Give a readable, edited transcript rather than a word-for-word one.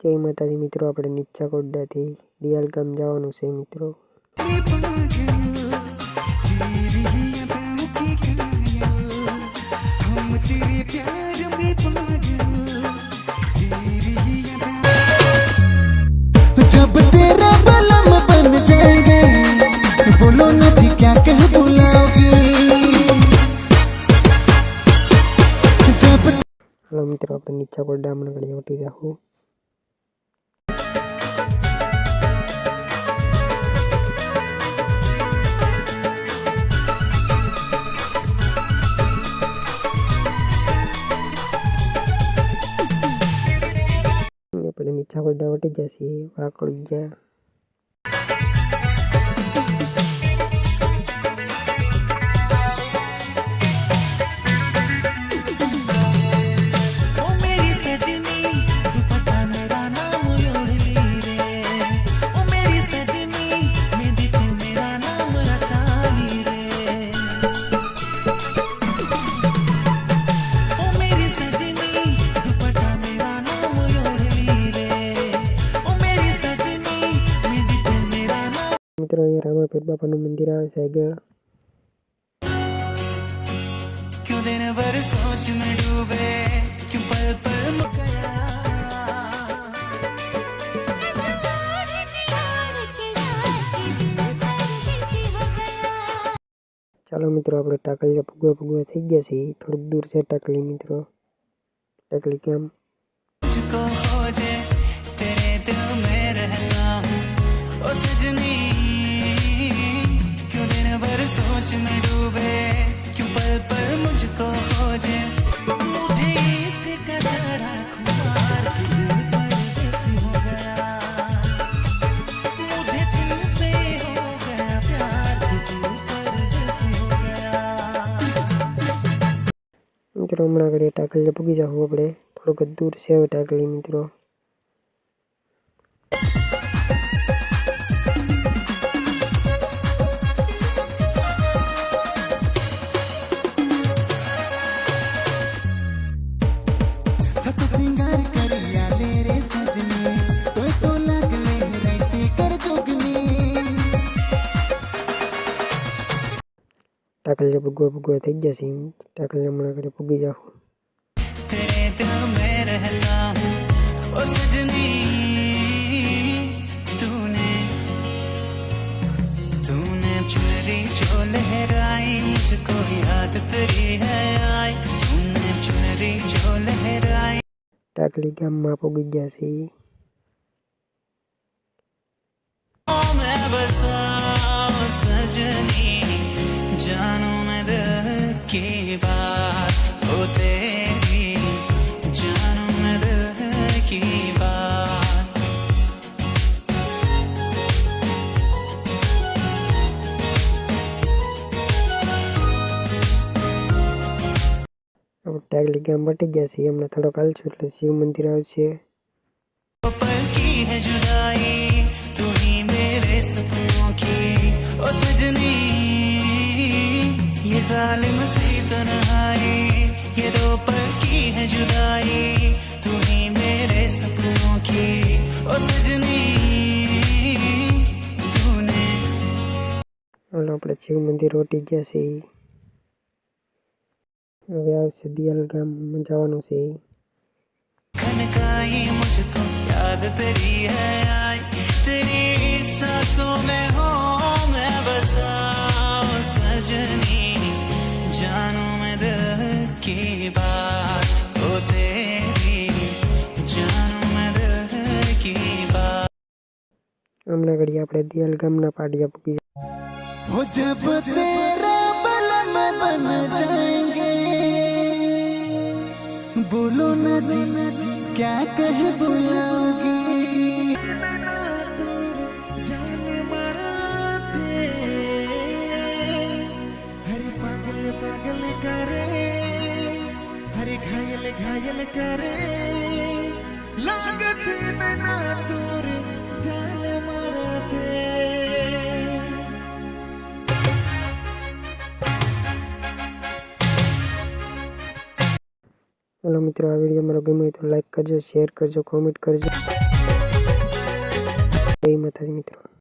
जय माताजी मित्रों, આપણે નીચા કોડાથી દિયાલ ગામ જવાનું છે મિત્રો। जब तेरा बलम बन जाएंगे बोलो ना जी क्या कह बुलाओगे। हेलो मित्रों, આપણે નીચા કોડા હમણાં ઘડી ઉઠી જાહું। આપણે નીચા કોડા ઉઠી જશે વાકડી ગયા। मित्रों अहीं रामापीर बापानुं मंदिर आवे छे આગળ। क्यों दिन भर सोच में डूबे क्यों पल पल मुकया। ચાલો મિત્રો, આપણે ટાકલિયા ભગવા થઈ ગયા છે। થોડુંક દૂર છે ટાકલી મિત્રો, ટાકલી ગામ। मुझको खोजे तेरे दिल में रहता हूँ ओ सजनी। क्यों दिन भर सोच में डूबे क्यों पल पल मुझको खोजे। मुझे इसका डरा खुमार दिल परदेसी हो गया। मुझे तुमसे हो गया प्यार दिल परदेसी हो गया। મિત્રો હમણાં ઘડી ટાકલિયા પૂગી જાવ આપણે। થોડુંક દૂર છે હવે ટાકલી મિત્રો। सत सिंगार करिया ले रे सजनी तो लगले रहती कर जोगनी। ટાકલિયા ભગવા થઈ ગયા છે। ટાકલિયા હમણાં ઘડી પૂગી જાવ। तेरे दिल में रहता हूँ ओ सजनी। तूने तूने चुनरी जो लहराई मुझको याद तेरी है आई। तूने चुनरी जो लहराई। ટાકલી ગામમાં પૂગી ગયા છે। ओ मैं बसा ओ सजनी जानू मैं दिल की बात हो तेरी। जानू मैं दिल की बात। अब ટાકલી ગામ વટી ગયા છે। હમણાં થોડોક હાલશું એટલે શિવ મંદિર આવશે। पल की है जुदाई तू ही मेरे सपनों की ओ सजनी। ये जालिम सी तन्हाई ये दो पल की है जुदाई तू ही मेरे सपनों की ओ सजनी। तूने હાલો આપણે શિવ મંદિર વટી ગયા છે। હવે આવશે દિયાલ ગામમાં જવાનું છે। खनकाई मुझको याद तेरी है आई। तेरी सांसों में हो मैं बसा ओ सजनी। जानू मैं दिल की बात हो तेरी। जानू मैं दिल की बात। હમણાં ઘડી આપણે દિયાલ ગામના પાટિયા પૂગી हो जब तेरा बलम बन जाएंगे बोलो न जी क्या कह बुलाओगी। जान मारा थे हर पागल पागल करे हर घायल घायल करे। लागत ना दूर जान मारा थे। हेलो मित्रों, आ वीडियो मारो गम्यो तो लाइक करजो, शेर करजो, कॉमेंट करजो। જય માતાજી મિત્રો.